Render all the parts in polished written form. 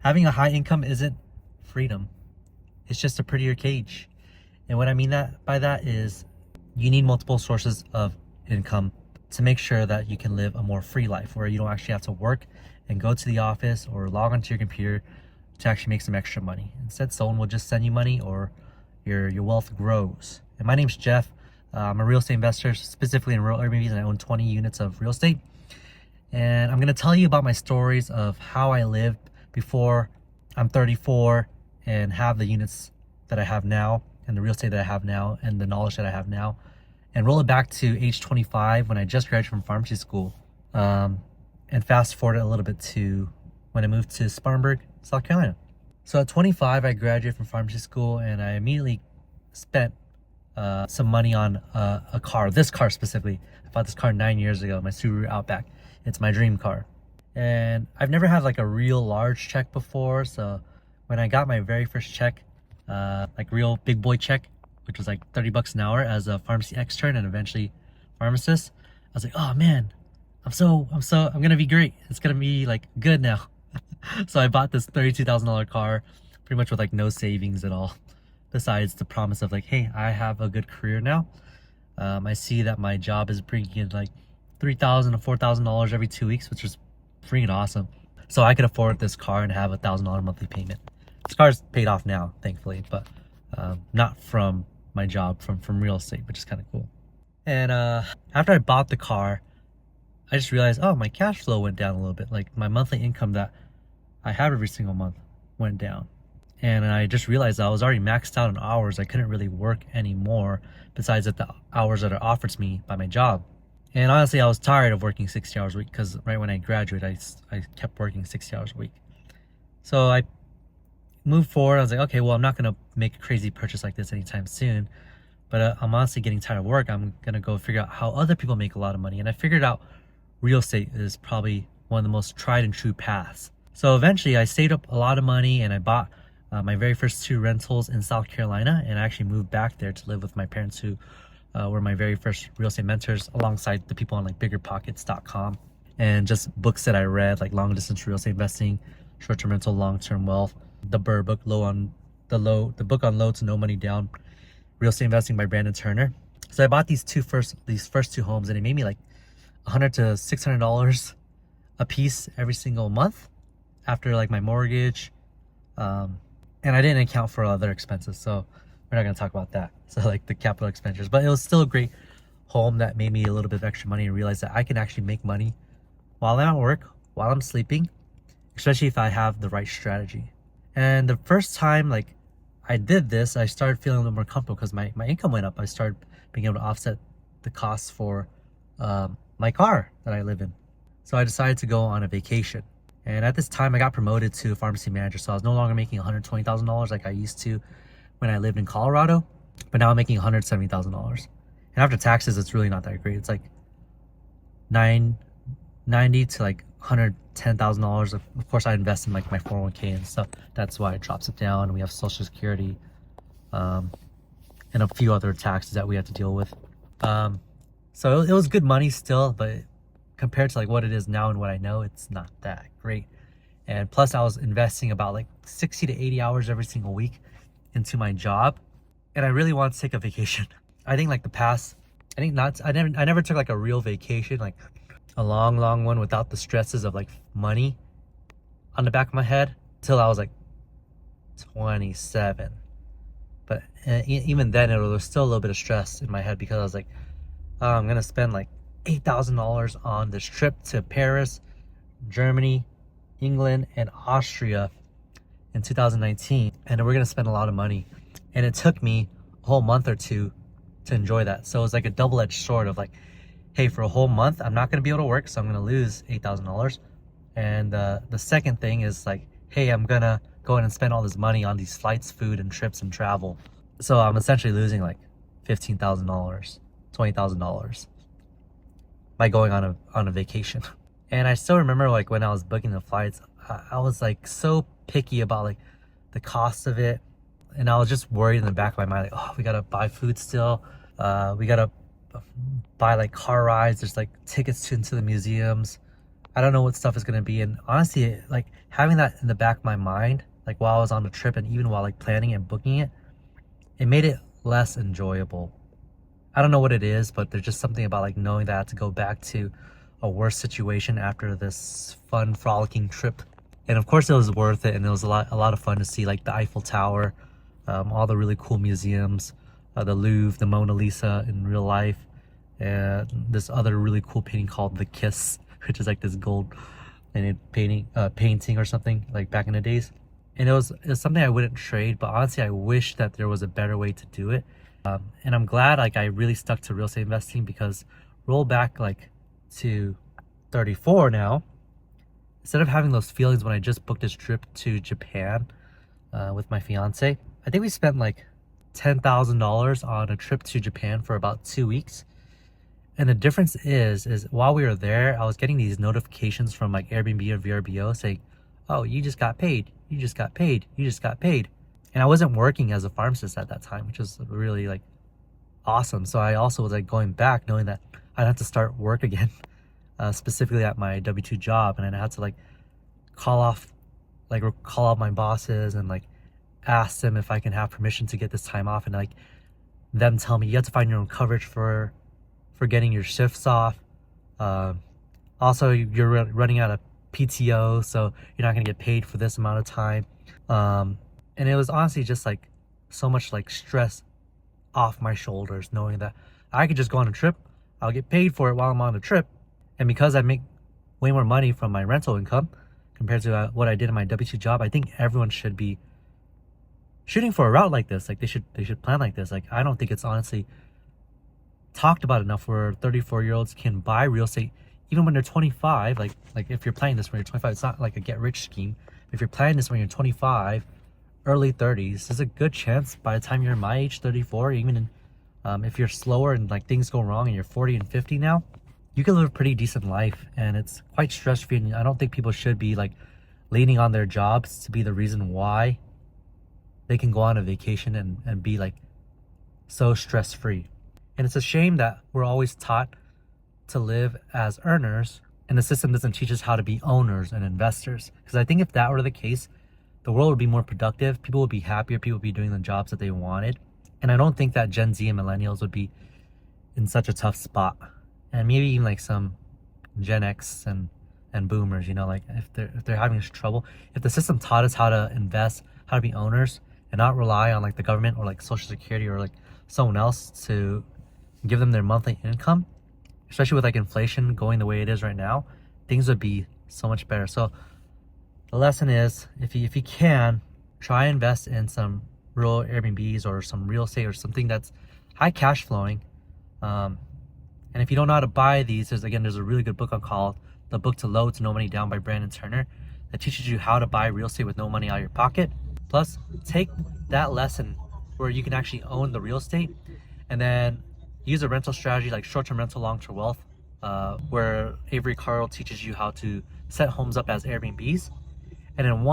Having a high income isn't freedom. It's just a prettier cage. And what I mean by that is you need multiple sources of income to make sure that you can live a more free life where you don't actually have to work and go to the office or log onto your computer to actually make some extra money. Instead, someone will just send you money or your wealth grows. And my name's Jeff. I'm a real estate investor, specifically in rural Airbnbs, and I own 20 units of real estate. And I'm gonna tell you about my stories of how I lived before I'm 34 and have the units that I have now and the real estate that I have now and the knowledge that I have now, and roll it back to age 25 when I just graduated from pharmacy school, and fast forward it a little bit to when I moved to Spartanburg, South Carolina. So at 25, I graduated from pharmacy school and I immediately spent some money on a car, this car specifically. I bought this car 9 years ago, my Subaru Outback. It's my dream car. And I've never had like a real large check before. So when I got my very first check, like real big boy check, which was like 30 bucks an hour as a pharmacy extern and eventually pharmacist, I was like, oh man, I'm gonna be great. It's gonna be like good now. So I bought this $32,000 car, pretty much with like no savings at all, besides the promise of like, hey, I have a good career now. I see that my job is bringing in like $3,000 to $4,000 every 2 weeks, which is freaking awesome. So I could afford this car and have $1,000 monthly payment. This car's paid off now, thankfully, but not from my job, from real estate, which is kind of cool. And after I bought the car, I just realized, oh, my cash flow went down a little bit. Like my monthly income that I have every single month went down. And I just realized I was already maxed out on hours. I couldn't really work anymore besides at the hours that are offered to me by my job. And honestly, I was tired of working 60 hours a week because right when I graduated, I kept working 60 hours a week. So I moved forward. I was like, okay, well, I'm not going to make a crazy purchase like this anytime soon. But I'm honestly getting tired of work. I'm going to go figure out how other people make a lot of money. And I figured out real estate is probably one of the most tried and true paths. So eventually I saved up a lot of money and I bought my very first 2 rentals in South Carolina, and I actually moved back there to live with my parents who were my very first real estate mentors, alongside the people on like biggerpockets.com and just books that I read, like Long Distance Real Estate Investing, Short-Term Rental, Long-Term Wealth, the Burr book, the book on Low to No Money Down, Real Estate Investing by Brandon Turner. So I bought these first 2 homes, and it made me like $100 to $600 a piece every single month after like my mortgage, and I didn't account for other expenses, so we're not going to talk about that. So like the capital expenditures, but it was still a great home that made me a little bit of extra money and realize that I can actually make money while I'm at work, while I'm sleeping, especially if I have the right strategy. And the first time like I did this, I started feeling a little more comfortable because my income went up. I started being able to offset the costs for my car that I live in. So I decided to go on a vacation. And at this time, I got promoted to pharmacy manager. So I was no longer making $120,000 like I used to when I lived in Colorado, but now I'm making $170,000. And after taxes, it's really not that great. It's like $90 to like $110,000. Of course, I invest in like my 401k and stuff. That's why it drops it down. We have Social Security, and a few other taxes that we have to deal with. So it was good money still, but compared to like what it is now and what I know, it's not that great. And plus I was investing about like 60 to 80 hours every single week into my job, and I really want to take a vacation. I think like I never took like a real vacation, like a long one without the stresses of like money on the back of my head till I was like 27. But even then there was still a little bit of stress in my head because I was like, oh, I'm gonna spend like $8,000 on this trip to Paris, Germany, England, and Austria in 2019, and we're gonna spend a lot of money. And it took me a whole month or 2 to enjoy that. So it was like a double-edged sword of like, hey, for a whole month I'm not gonna be able to work, so I'm gonna lose $8,000. And the second thing is like, hey, I'm gonna go in and spend all this money on these flights, food, and trips and travel. So I'm essentially losing like $15,000, $20,000 by going on a vacation. And I still remember like when I was booking the flights, I was like so picky about like the cost of it, and I was just worried in the back of my mind, like, oh, we gotta buy food still, we gotta buy like car rides, there's like tickets into the museums, I don't know what stuff is gonna be. And honestly, like having that in the back of my mind, like while I was on the trip and even while like planning and booking it, it made it less enjoyable. I don't know what it is, but there's just something about like knowing that I have to go back to a worse situation after this fun, frolicking trip. And of course, it was worth it, and it was a lot of fun to see like the Eiffel Tower, all the really cool museums, the Louvre, the Mona Lisa in real life, and this other really cool painting called The Kiss, which is like this gold and painting or something like back in the days. And it was something I wouldn't trade, but honestly, I wish that there was a better way to do it. And I'm glad like I really stuck to real estate investing, because roll back like to 34 now, instead of having those feelings when I just booked this trip to Japan with my fiance, I think we spent like $10,000 on a trip to Japan for about 2 weeks. And the difference is while we were there, I was getting these notifications from like Airbnb or VRBO saying, oh, you just got paid, you just got paid, you just got paid. And I wasn't working as a pharmacist at that time, which was really like awesome. So I also was like going back knowing that I'd have to start work again, specifically at my W-2 job. And then I had to like call off my bosses and like ask them if I can have permission to get this time off, and like them tell me you have to find your own coverage for getting your shifts off. Also, you're running out of PTO, so you're not gonna get paid for this amount of time. And it was honestly just like so much like stress off my shoulders, knowing that I could just go on a trip, I'll get paid for it while I'm on the trip, and because I make way more money from my rental income compared to what I did in my W-2 job, I think everyone should be shooting for a route like this. Like they should plan like this. Like I don't think it's honestly talked about enough where 34-year-olds can buy real estate even when they're 25. Like if you're planning this when you're 25, it's not like a get rich scheme. If you're planning this when you're 25, early 30s, there's a good chance by the time you're my age, 34, even if you're slower and like things go wrong and you're 40 and 50 now, you can live a pretty decent life, and it's quite stress-free. And I don't think people should be like leaning on their jobs to be the reason why they can go on a vacation and be like so stress-free. And it's a shame that we're always taught to live as earners, and the system doesn't teach us how to be owners and investors. Because I think if that were the case, the world would be more productive, people would be happier, people would be doing the jobs that they wanted. And I don't think that Gen Z and millennials would be in such a tough spot. And maybe even like some Gen X and boomers, you know, like if they're having trouble, if the system taught us how to invest, how to be owners, and not rely on like the government or like Social Security or like someone else to give them their monthly income, especially with like inflation going the way it is right now, things would be so much better. So the lesson is, if you can, try and invest in some real Airbnbs or some real estate or something that's high cash flowing. And if you don't know how to buy these, there's a really good book called The Book to Load to No Money Down by Brandon Turner that teaches you how to buy real estate with no money out of your pocket. Plus, take that lesson where you can actually own the real estate and then use a rental strategy like short-term rental, long-term wealth, where Avery Carl teaches you how to set homes up as Airbnbs. And then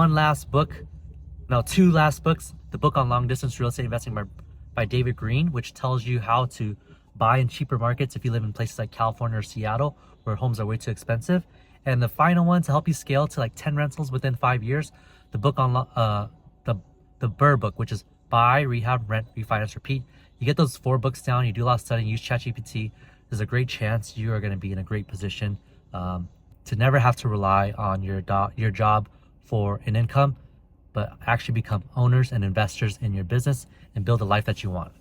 two last books, the book on long-distance real estate investing by David Green, which tells you how to buy in cheaper markets if you live in places like California or Seattle, where homes are way too expensive. And the final one to help you scale to like 10 rentals within 5 years, the book on the Burr book, which is Buy, Rehab, Rent, Refinance, Repeat. You get those 4 books down, you do a lot of studying, use ChatGPT, there's a great chance you are going to be in a great position to never have to rely on your job for an income, but actually become owners and investors in your business and build a life that you want.